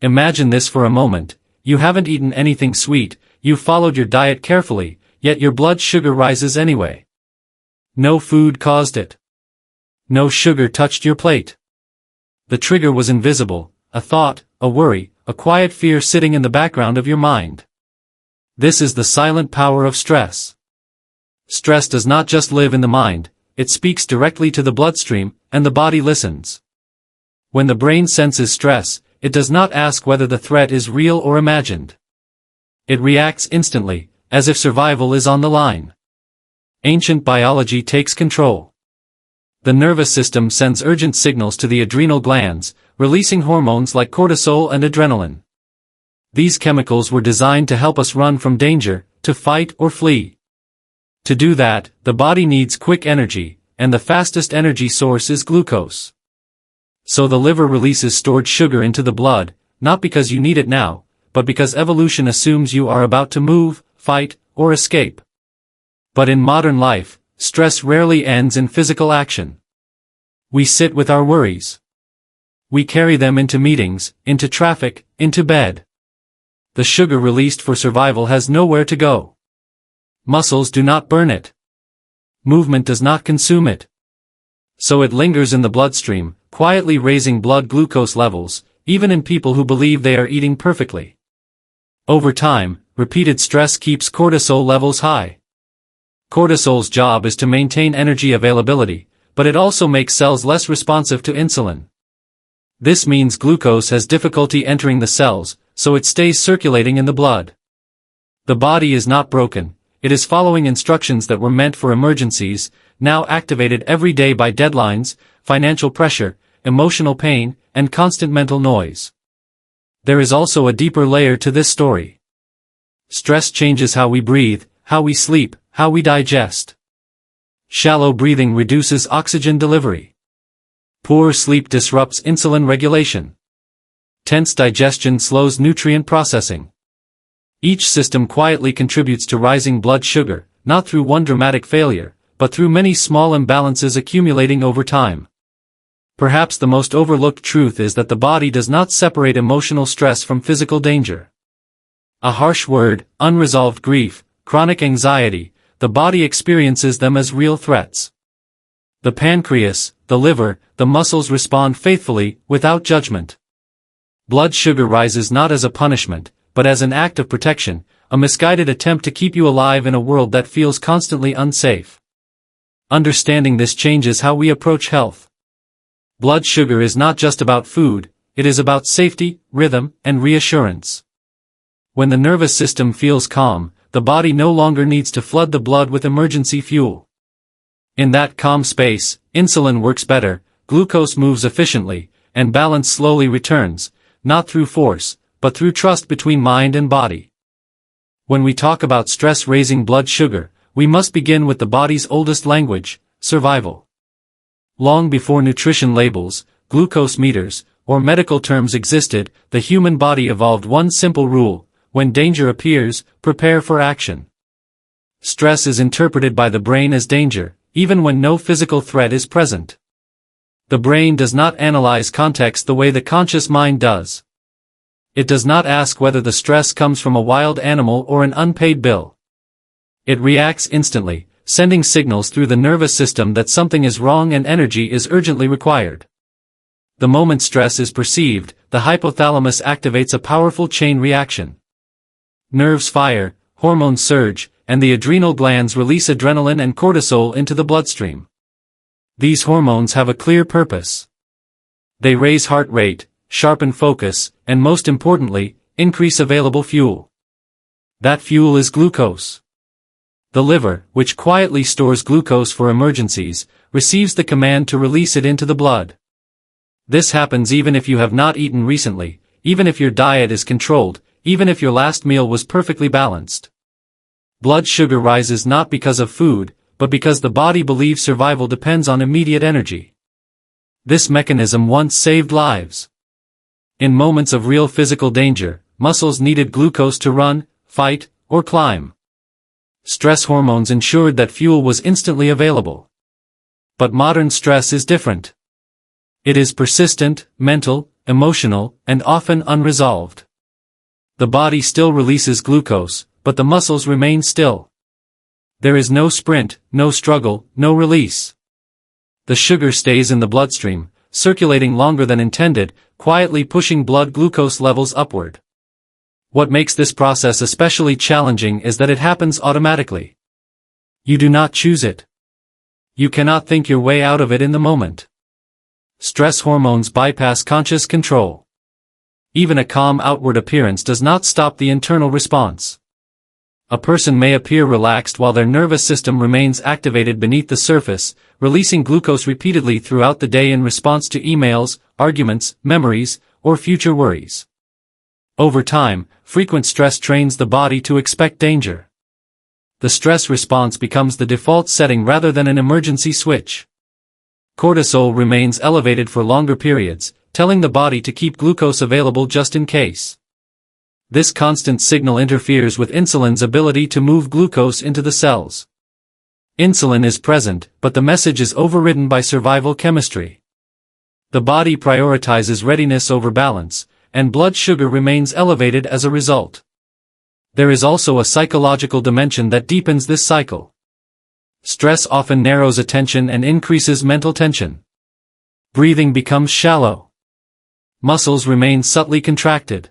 Imagine this for a moment. You haven't eaten anything sweet, you've followed your diet carefully, yet your blood sugar rises anyway. No food caused it. No sugar touched your plate. The trigger was invisible, a thought, a worry, a quiet fear sitting in the background of your mind. This is the silent power of stress. Stress does not just live in the mind, it speaks directly to the bloodstream, and the body listens. When the brain senses stress, it does not ask whether the threat is real or imagined. It reacts instantly, as if survival is on the line. Ancient biology takes control. The nervous system sends urgent signals to the adrenal glands, releasing hormones like cortisol and adrenaline. These chemicals were designed to help us run from danger, to fight or flee. To do that, the body needs quick energy, and the fastest energy source is glucose. So the liver releases stored sugar into the blood, not because you need it now, but because evolution assumes you are about to move, fight, or escape. But in modern life, stress rarely ends in physical action. We sit with our worries. We carry them into meetings, into traffic, into bed. The sugar released for survival has nowhere to go. Muscles do not burn it. Movement does not consume it. So it lingers in the bloodstream, quietly raising blood glucose levels, even in people who believe they are eating perfectly. Over time, repeated stress keeps cortisol levels high. Cortisol's job is to maintain energy availability, but it also makes cells less responsive to insulin. This means glucose has difficulty entering the cells, so it stays circulating in the blood. The body is not broken, it is following instructions that were meant for emergencies, now activated every day by deadlines, financial pressure, emotional pain, and constant mental noise. There is also a deeper layer to this story. Stress changes how we breathe, how we sleep, how we digest. Shallow breathing reduces oxygen delivery. Poor sleep disrupts insulin regulation. Tense digestion slows nutrient processing. Each system quietly contributes to rising blood sugar, not through one dramatic failure, but through many small imbalances accumulating over time. Perhaps the most overlooked truth is that the body does not separate emotional stress from physical danger. A harsh word, unresolved grief, chronic anxiety, the body experiences them as real threats. The pancreas, the liver, the muscles respond faithfully, without judgment. Blood sugar rises not as a punishment, but as an act of protection, a misguided attempt to keep you alive in a world that feels constantly unsafe. Understanding this changes how we approach health. Blood sugar is not just about food, it is about safety, rhythm, and reassurance. When the nervous system feels calm, the body no longer needs to flood the blood with emergency fuel. In that calm space, insulin works better, glucose moves efficiently, and balance slowly returns, not through force, but through trust between mind and body. When we talk about stress-raising blood sugar, we must begin with the body's oldest language, survival. Long before nutrition labels, glucose meters, or medical terms existed, the human body evolved one simple rule: when danger appears, prepare for action. Stress is interpreted by the brain as danger, even when no physical threat is present. The brain does not analyze context the way the conscious mind does. It does not ask whether the stress comes from a wild animal or an unpaid bill. It reacts instantly, sending signals through the nervous system that something is wrong and energy is urgently required. The moment stress is perceived, the hypothalamus activates a powerful chain reaction. Nerves fire, hormones surge, and the adrenal glands release adrenaline and cortisol into the bloodstream. These hormones have a clear purpose. They raise heart rate, sharpen focus, and most importantly, increase available fuel. That fuel is glucose. The liver, which quietly stores glucose for emergencies, receives the command to release it into the blood. This happens even if you have not eaten recently, even if your diet is controlled, even if your last meal was perfectly balanced. Blood sugar rises not because of food, but because the body believes survival depends on immediate energy. This mechanism once saved lives. In moments of real physical danger, muscles needed glucose to run, fight, or climb. Stress hormones ensured that fuel was instantly available. But modern stress is different. It is persistent, mental, emotional, and often unresolved. The body still releases glucose, but the muscles remain still. There is no sprint, no struggle, no release. The sugar stays in the bloodstream, circulating longer than intended, quietly pushing blood glucose levels upward. What makes this process especially challenging is that it happens automatically. You do not choose it. You cannot think your way out of it in the moment. Stress hormones bypass conscious control. Even a calm outward appearance does not stop the internal response. A person may appear relaxed while their nervous system remains activated beneath the surface, releasing glucose repeatedly throughout the day in response to emails, arguments, memories, or future worries. Over time, frequent stress trains the body to expect danger. The stress response becomes the default setting rather than an emergency switch. Cortisol remains elevated for longer periods, telling the body to keep glucose available just in case. This constant signal interferes with insulin's ability to move glucose into the cells. Insulin is present, but the message is overridden by survival chemistry. The body prioritizes readiness over balance, and blood sugar remains elevated as a result. There is also a psychological dimension that deepens this cycle. Stress often narrows attention and increases mental tension. Breathing becomes shallow. Muscles remain subtly contracted.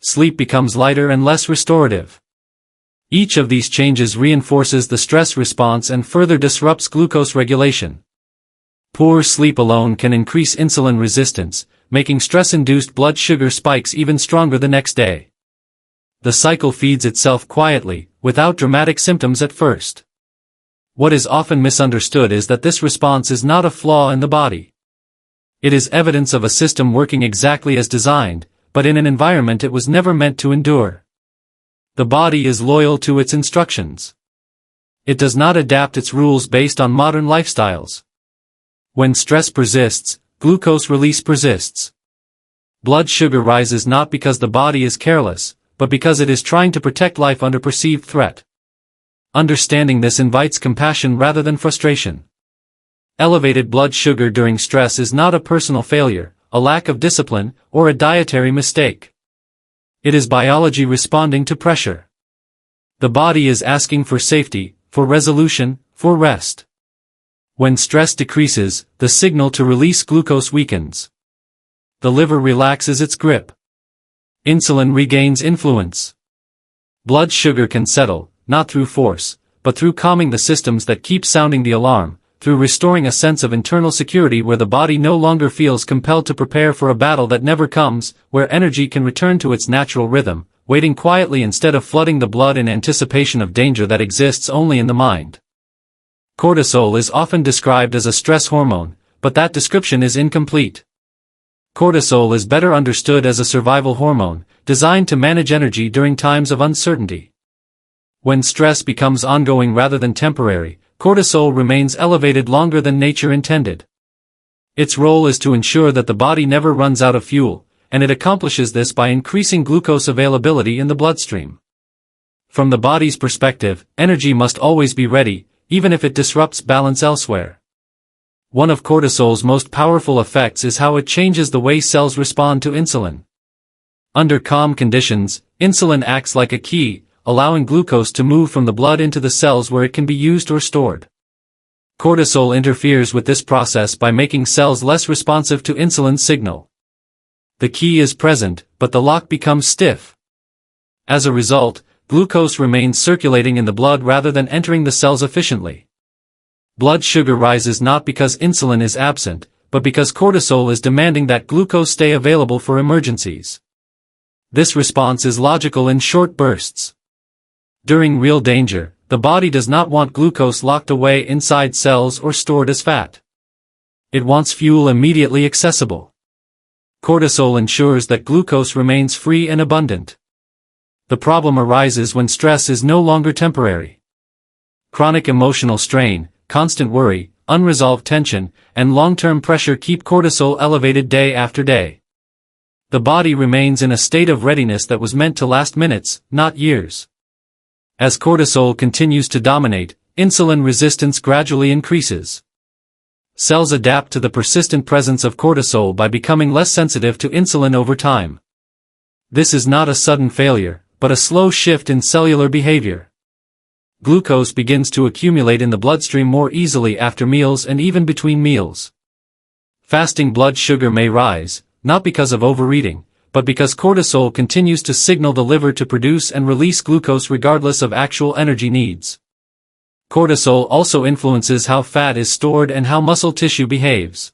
Sleep becomes lighter and less restorative. Each of these changes reinforces the stress response and further disrupts glucose regulation. Poor sleep alone can increase insulin resistance, making stress-induced blood sugar spikes even stronger the next day. The cycle feeds itself quietly, without dramatic symptoms at first. What is often misunderstood is that this response is not a flaw in the body. It is evidence of a system working exactly as designed, but in an environment it was never meant to endure. The body is loyal to its instructions. It does not adapt its rules based on modern lifestyles. When stress persists, glucose release persists. Blood sugar rises not because the body is careless, but because it is trying to protect life under perceived threat. Understanding this invites compassion rather than frustration. Elevated blood sugar during stress is not a personal failure, a lack of discipline, or a dietary mistake. It is biology responding to pressure. The body is asking for safety, for resolution, for rest. When stress decreases, the signal to release glucose weakens. The liver relaxes its grip. Insulin regains influence. Blood sugar can settle, not through force, but through calming the systems that keep sounding the alarm, through restoring a sense of internal security where the body no longer feels compelled to prepare for a battle that never comes, where energy can return to its natural rhythm, waiting quietly instead of flooding the blood in anticipation of danger that exists only in the mind. Cortisol is often described as a stress hormone, but that description is incomplete. Cortisol is better understood as a survival hormone, designed to manage energy during times of uncertainty. When stress becomes ongoing rather than temporary, cortisol remains elevated longer than nature intended. Its role is to ensure that the body never runs out of fuel, and it accomplishes this by increasing glucose availability in the bloodstream. From the body's perspective, energy must always be ready, even if it disrupts balance elsewhere. One of cortisol's most powerful effects is how it changes the way cells respond to insulin. Under calm conditions, insulin acts like a key, allowing glucose to move from the blood into the cells where it can be used or stored. Cortisol interferes with this process by making cells less responsive to insulin's signal. The key is present, but the lock becomes stiff. As a result, glucose remains circulating in the blood rather than entering the cells efficiently. Blood sugar rises not because insulin is absent, but because cortisol is demanding that glucose stay available for emergencies. This response is logical in short bursts. During real danger, the body does not want glucose locked away inside cells or stored as fat. It wants fuel immediately accessible. Cortisol ensures that glucose remains free and abundant. The problem arises when stress is no longer temporary. Chronic emotional strain, constant worry, unresolved tension, and long-term pressure keep cortisol elevated day after day. The body remains in a state of readiness that was meant to last minutes, not years. As cortisol continues to dominate, insulin resistance gradually increases. Cells adapt to the persistent presence of cortisol by becoming less sensitive to insulin over time. This is not a sudden failure, but a slow shift in cellular behavior. Glucose begins to accumulate in the bloodstream more easily after meals and even between meals. Fasting blood sugar may rise, not because of overeating, but because cortisol continues to signal the liver to produce and release glucose regardless of actual energy needs. Cortisol also influences how fat is stored and how muscle tissue behaves.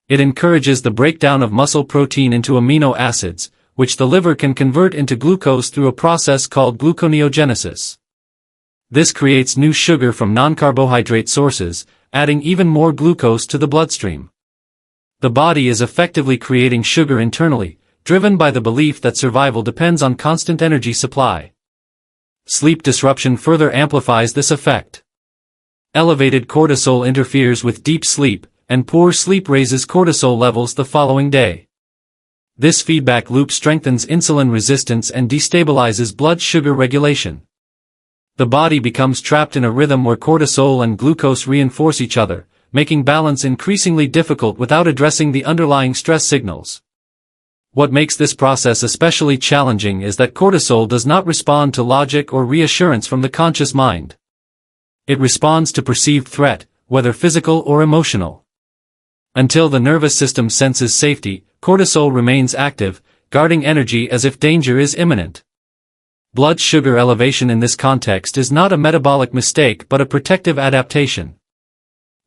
It encourages the breakdown of muscle protein into amino acids, which the liver can convert into glucose through a process called gluconeogenesis. This creates new sugar from non-carbohydrate sources, adding even more glucose to the bloodstream. The body is effectively creating sugar internally, driven by the belief that survival depends on constant energy supply. Sleep disruption further amplifies this effect. Elevated cortisol interferes with deep sleep, and poor sleep raises cortisol levels the following day. This feedback loop strengthens insulin resistance and destabilizes blood sugar regulation. The body becomes trapped in a rhythm where cortisol and glucose reinforce each other, making balance increasingly difficult without addressing the underlying stress signals. What makes this process especially challenging is that cortisol does not respond to logic or reassurance from the conscious mind. It responds to perceived threat, whether physical or emotional. Until the nervous system senses safety, cortisol remains active, guarding energy as if danger is imminent. Blood sugar elevation in this context is not a metabolic mistake but a protective adaptation.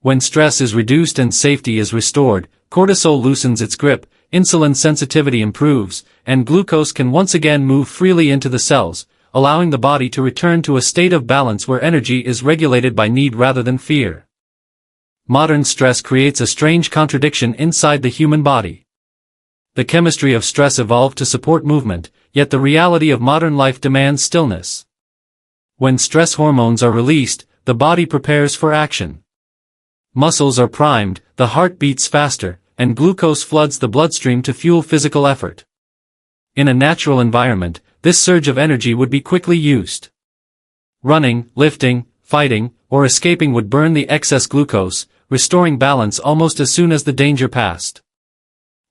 When stress is reduced and safety is restored, cortisol loosens its grip, insulin sensitivity improves, and glucose can once again move freely into the cells, allowing the body to return to a state of balance where energy is regulated by need rather than fear. Modern stress creates a strange contradiction inside the human body. The chemistry of stress evolved to support movement, yet the reality of modern life demands stillness. When stress hormones are released, the body prepares for action. Muscles are primed, the heart beats faster, and glucose floods the bloodstream to fuel physical effort. In a natural environment, this surge of energy would be quickly used. Running, lifting, fighting, or escaping would burn the excess glucose, restoring balance almost as soon as the danger passed.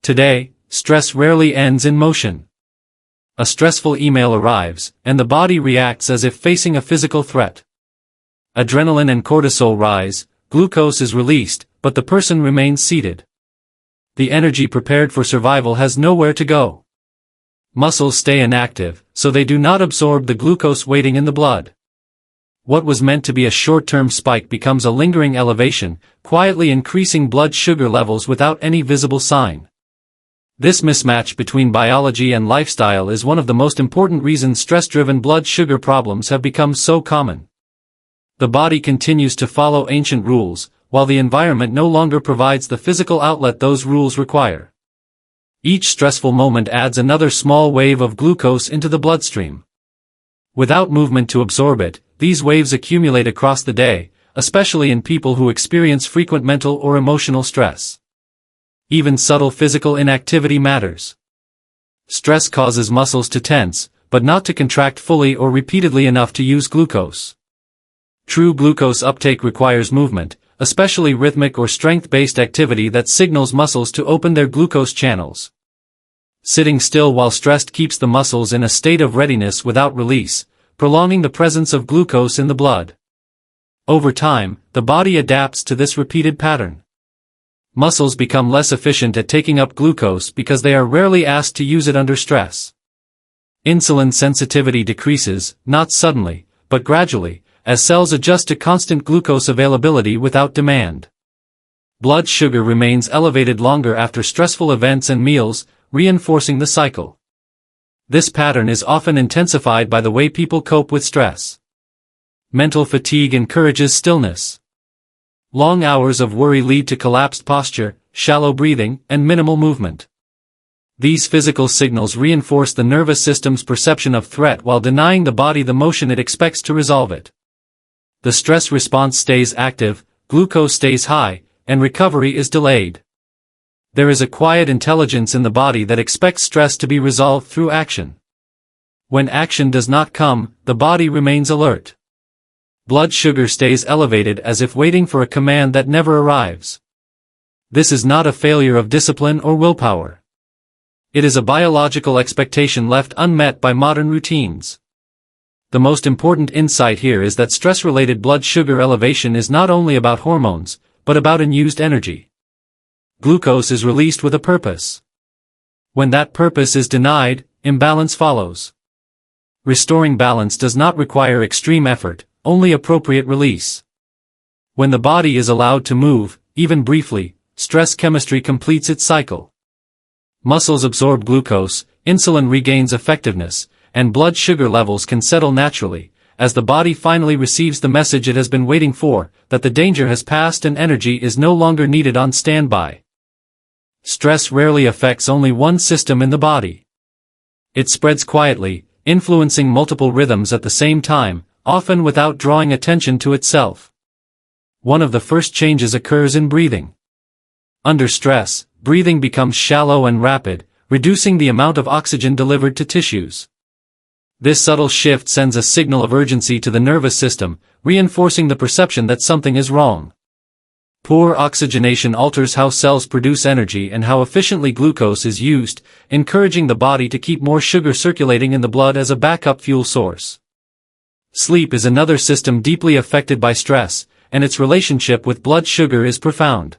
Today, stress rarely ends in motion. A stressful email arrives, and the body reacts as if facing a physical threat. Adrenaline and cortisol rise, glucose is released, but the person remains seated. The energy prepared for survival has nowhere to go. Muscles stay inactive, so they do not absorb the glucose waiting in the blood. What was meant to be a short-term spike becomes a lingering elevation, quietly increasing blood sugar levels without any visible sign. This mismatch between biology and lifestyle is one of the most important reasons stress-driven blood sugar problems have become so common. The body continues to follow ancient rules, while the environment no longer provides the physical outlet those rules require. Each stressful moment adds another small wave of glucose into the bloodstream. Without movement to absorb it, these waves accumulate across the day, especially in people who experience frequent mental or emotional stress. Even subtle physical inactivity matters. Stress causes muscles to tense, but not to contract fully or repeatedly enough to use glucose. True glucose uptake requires movement, especially rhythmic or strength-based activity that signals muscles to open their glucose channels. Sitting still while stressed keeps the muscles in a state of readiness without release, prolonging the presence of glucose in the blood. Over time, the body adapts to this repeated pattern. Muscles become less efficient at taking up glucose because they are rarely asked to use it under stress. Insulin sensitivity decreases, not suddenly, but gradually, as cells adjust to constant glucose availability without demand. Blood sugar remains elevated longer after stressful events and meals, reinforcing the cycle. This pattern is often intensified by the way people cope with stress. Mental fatigue encourages stillness. Long hours of worry lead to collapsed posture, shallow breathing, and minimal movement. These physical signals reinforce the nervous system's perception of threat while denying the body the motion it expects to resolve it. The stress response stays active, glucose stays high, and recovery is delayed. There is a quiet intelligence in the body that expects stress to be resolved through action. When action does not come, the body remains alert. Blood sugar stays elevated as if waiting for a command that never arrives. This is not a failure of discipline or willpower. It is a biological expectation left unmet by modern routines. The most important insight here is that stress-related blood sugar elevation is not only about hormones, but about unused energy. Glucose is released with a purpose. When that purpose is denied, imbalance follows. Restoring balance does not require extreme effort, only appropriate release. When the body is allowed to move, even briefly, stress chemistry completes its cycle. Muscles absorb glucose, insulin regains effectiveness, and blood sugar levels can settle naturally, as the body finally receives the message it has been waiting for, that the danger has passed and energy is no longer needed on standby. Stress rarely affects only one system in the body. It spreads quietly, influencing multiple rhythms at the same time, often without drawing attention to itself. One of the first changes occurs in breathing. Under stress, breathing becomes shallow and rapid, reducing the amount of oxygen delivered to tissues. This subtle shift sends a signal of urgency to the nervous system, reinforcing the perception that something is wrong. Poor oxygenation alters how cells produce energy and how efficiently glucose is used, encouraging the body to keep more sugar circulating in the blood as a backup fuel source. Sleep is another system deeply affected by stress, and its relationship with blood sugar is profound.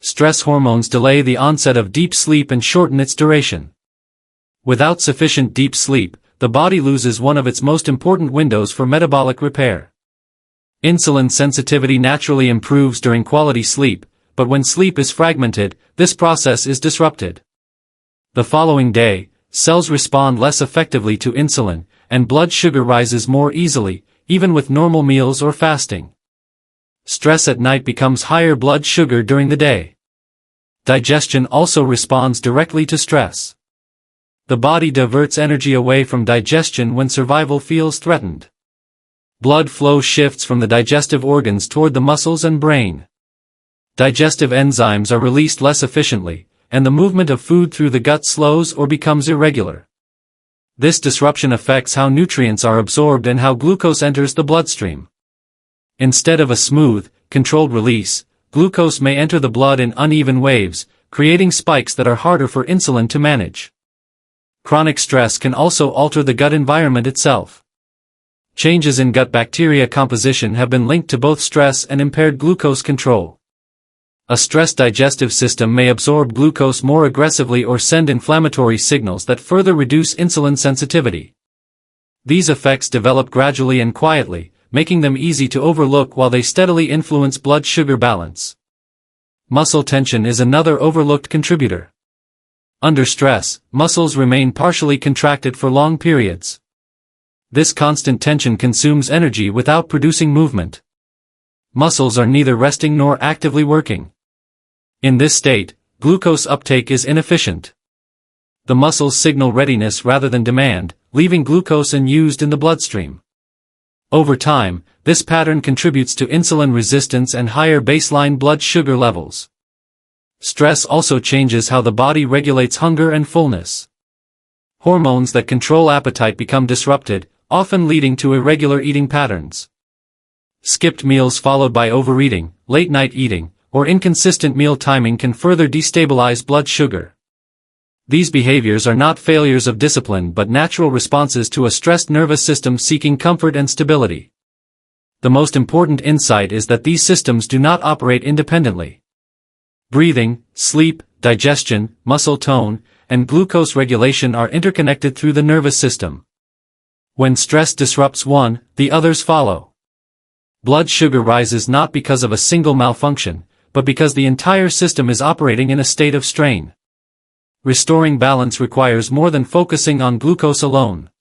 Stress hormones delay the onset of deep sleep and shorten its duration. Without sufficient deep sleep, the body loses one of its most important windows for metabolic repair. Insulin sensitivity naturally improves during quality sleep, but when sleep is fragmented, this process is disrupted. The following day, cells respond less effectively to insulin, and blood sugar rises more easily, even with normal meals or fasting. Stress at night becomes higher blood sugar during the day. Digestion also responds directly to stress. The body diverts energy away from digestion when survival feels threatened. Blood flow shifts from the digestive organs toward the muscles and brain. Digestive enzymes are released less efficiently, and the movement of food through the gut slows or becomes irregular. This disruption affects how nutrients are absorbed and how glucose enters the bloodstream. Instead of a smooth, controlled release, glucose may enter the blood in uneven waves, creating spikes that are harder for insulin to manage. Chronic stress can also alter the gut environment itself. Changes in gut bacteria composition have been linked to both stress and impaired glucose control. A stressed digestive system may absorb glucose more aggressively or send inflammatory signals that further reduce insulin sensitivity. These effects develop gradually and quietly, making them easy to overlook while they steadily influence blood sugar balance. Muscle tension is another overlooked contributor. Under stress, muscles remain partially contracted for long periods. This constant tension consumes energy without producing movement. Muscles are neither resting nor actively working. In this state, glucose uptake is inefficient. The muscles signal readiness rather than demand, leaving glucose unused in the bloodstream. Over time, this pattern contributes to insulin resistance and higher baseline blood sugar levels. Stress also changes how the body regulates hunger and fullness. Hormones that control appetite become disrupted, often leading to irregular eating patterns. Skipped meals followed by overeating, late-night eating, or inconsistent meal timing can further destabilize blood sugar. These behaviors are not failures of discipline but natural responses to a stressed nervous system seeking comfort and stability. The most important insight is that these systems do not operate independently. Breathing, sleep, digestion, muscle tone, and glucose regulation are interconnected through the nervous system. When stress disrupts one, the others follow. Blood sugar rises not because of a single malfunction, but because the entire system is operating in a state of strain. Restoring balance requires more than focusing on glucose alone.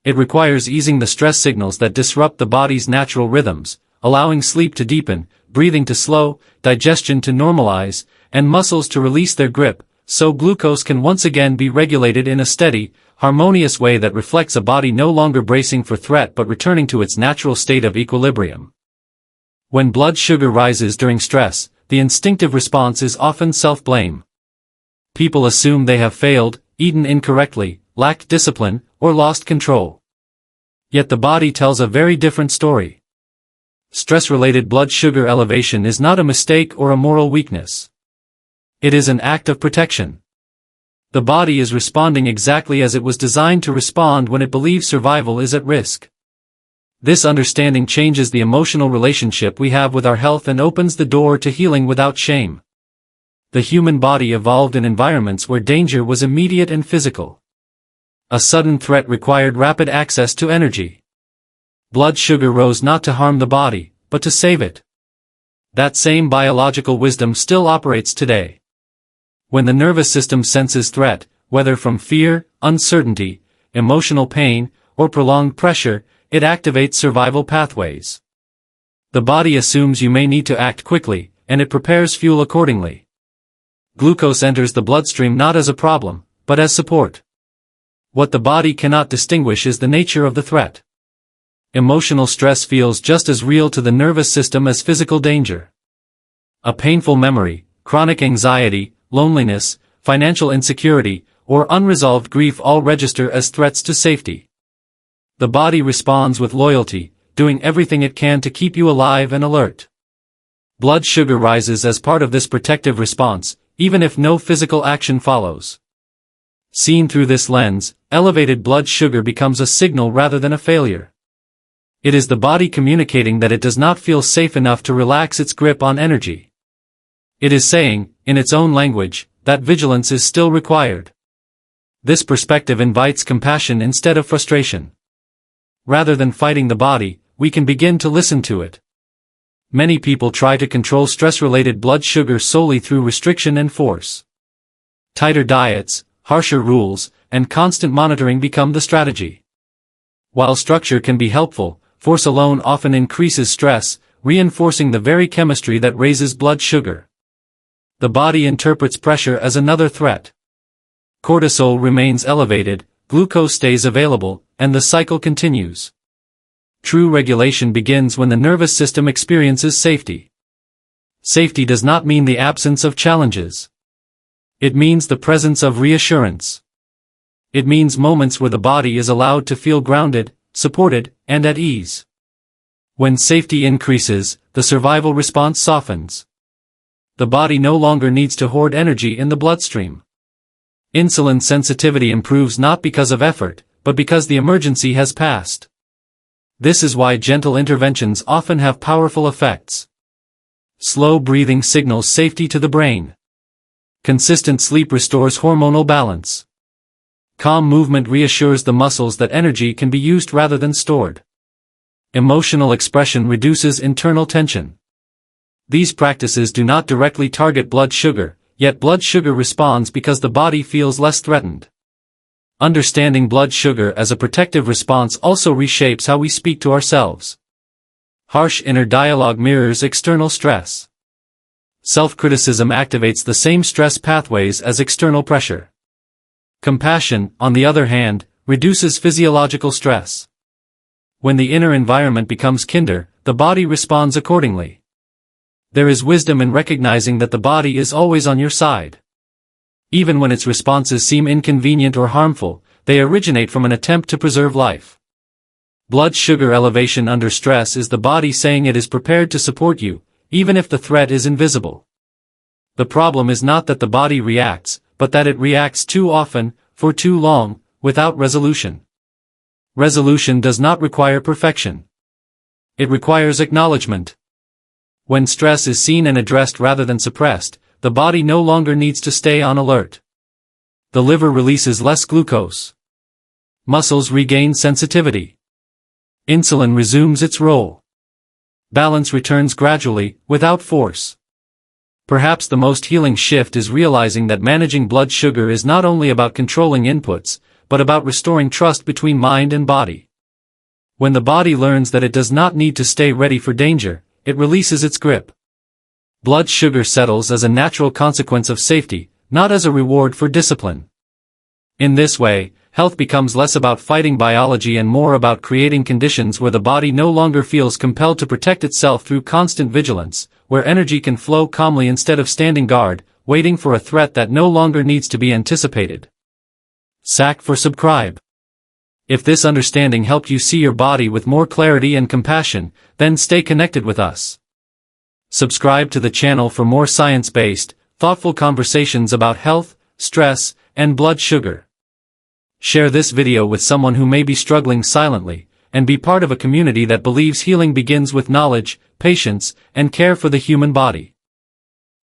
It requires easing the stress signals that disrupt the body's natural rhythms, allowing sleep to deepen, breathing to slow, digestion to normalize, and muscles to release their grip, so glucose can once again be regulated in a steady, harmonious way that reflects a body no longer bracing for threat but returning to its natural state of equilibrium. When blood sugar rises during stress, the instinctive response is often self-blame. People assume they have failed, eaten incorrectly, lacked discipline, or lost control. Yet the body tells a very different story. Stress-related blood sugar elevation is not a mistake or a moral weakness. It is an act of protection. The body is responding exactly as it was designed to respond when it believes survival is at risk. This understanding changes the emotional relationship we have with our health and opens the door to healing without shame. The human body evolved in environments where danger was immediate and physical. A sudden threat required rapid access to energy. Blood sugar rose not to harm the body, but to save it. That same biological wisdom still operates today. When the nervous system senses threat, whether from fear, uncertainty, emotional pain, or prolonged pressure, it activates survival pathways. The body assumes you may need to act quickly, and it prepares fuel accordingly. Glucose enters the bloodstream not as a problem, but as support. What the body cannot distinguish is the nature of the threat. Emotional stress feels just as real to the nervous system as physical danger. A painful memory, chronic anxiety, loneliness, financial insecurity, or unresolved grief all register as threats to safety. The body responds with loyalty, doing everything it can to keep you alive and alert. Blood sugar rises as part of this protective response, even if no physical action follows. Seen through this lens, elevated blood sugar becomes a signal rather than a failure. It is the body communicating that it does not feel safe enough to relax its grip on energy. It is saying, in its own language, that vigilance is still required. This perspective invites compassion instead of frustration. Rather than fighting the body, we can begin to listen to it. Many people try to control stress-related blood sugar solely through restriction and force. Tighter diets, harsher rules, and constant monitoring become the strategy. While structure can be helpful, force alone often increases stress, reinforcing the very chemistry that raises blood sugar. The body interprets pressure as another threat. Cortisol remains elevated, glucose stays available, and the cycle continues. True regulation begins when the nervous system experiences safety. Safety does not mean the absence of challenges. It means the presence of reassurance. It means moments where the body is allowed to feel grounded, supported, and at ease. When safety increases, the survival response softens. The body no longer needs to hoard energy in the bloodstream. Insulin sensitivity improves not because of effort, but because the emergency has passed. This is why gentle interventions often have powerful effects. Slow breathing signals safety to the brain. Consistent sleep restores hormonal balance. Calm movement reassures the muscles that energy can be used rather than stored. Emotional expression reduces internal tension. These practices do not directly target blood sugar, yet blood sugar responds because the body feels less threatened. Understanding blood sugar as a protective response also reshapes how we speak to ourselves. Harsh inner dialogue mirrors external stress. Self-criticism activates the same stress pathways as external pressure. Compassion, on the other hand, reduces physiological stress. When the inner environment becomes kinder, the body responds accordingly. There is wisdom in recognizing that the body is always on your side. Even when its responses seem inconvenient or harmful, they originate from an attempt to preserve life. Blood sugar elevation under stress is the body saying it is prepared to support you, even if the threat is invisible. The problem is not that the body reacts, but that it reacts too often, for too long, without resolution. Resolution does not require perfection. It requires acknowledgement. When stress is seen and addressed rather than suppressed, the body no longer needs to stay on alert. The liver releases less glucose. Muscles regain sensitivity. Insulin resumes its role. Balance returns gradually, without force. Perhaps the most healing shift is realizing that managing blood sugar is not only about controlling inputs, but about restoring trust between mind and body. When the body learns that it does not need to stay ready for danger, it releases its grip. Blood sugar settles as a natural consequence of safety, not as a reward for discipline. In this way, health becomes less about fighting biology and more about creating conditions where the body no longer feels compelled to protect itself through constant vigilance, where energy can flow calmly instead of standing guard, waiting for a threat that no longer needs to be anticipated. Sack for subscribe. If this understanding helped you see your body with more clarity and compassion, then stay connected with us. Subscribe to the channel for more science-based, thoughtful conversations about health, stress, and blood sugar. Share this video with someone who may be struggling silently, and be part of a community that believes healing begins with knowledge, patience, and care for the human body.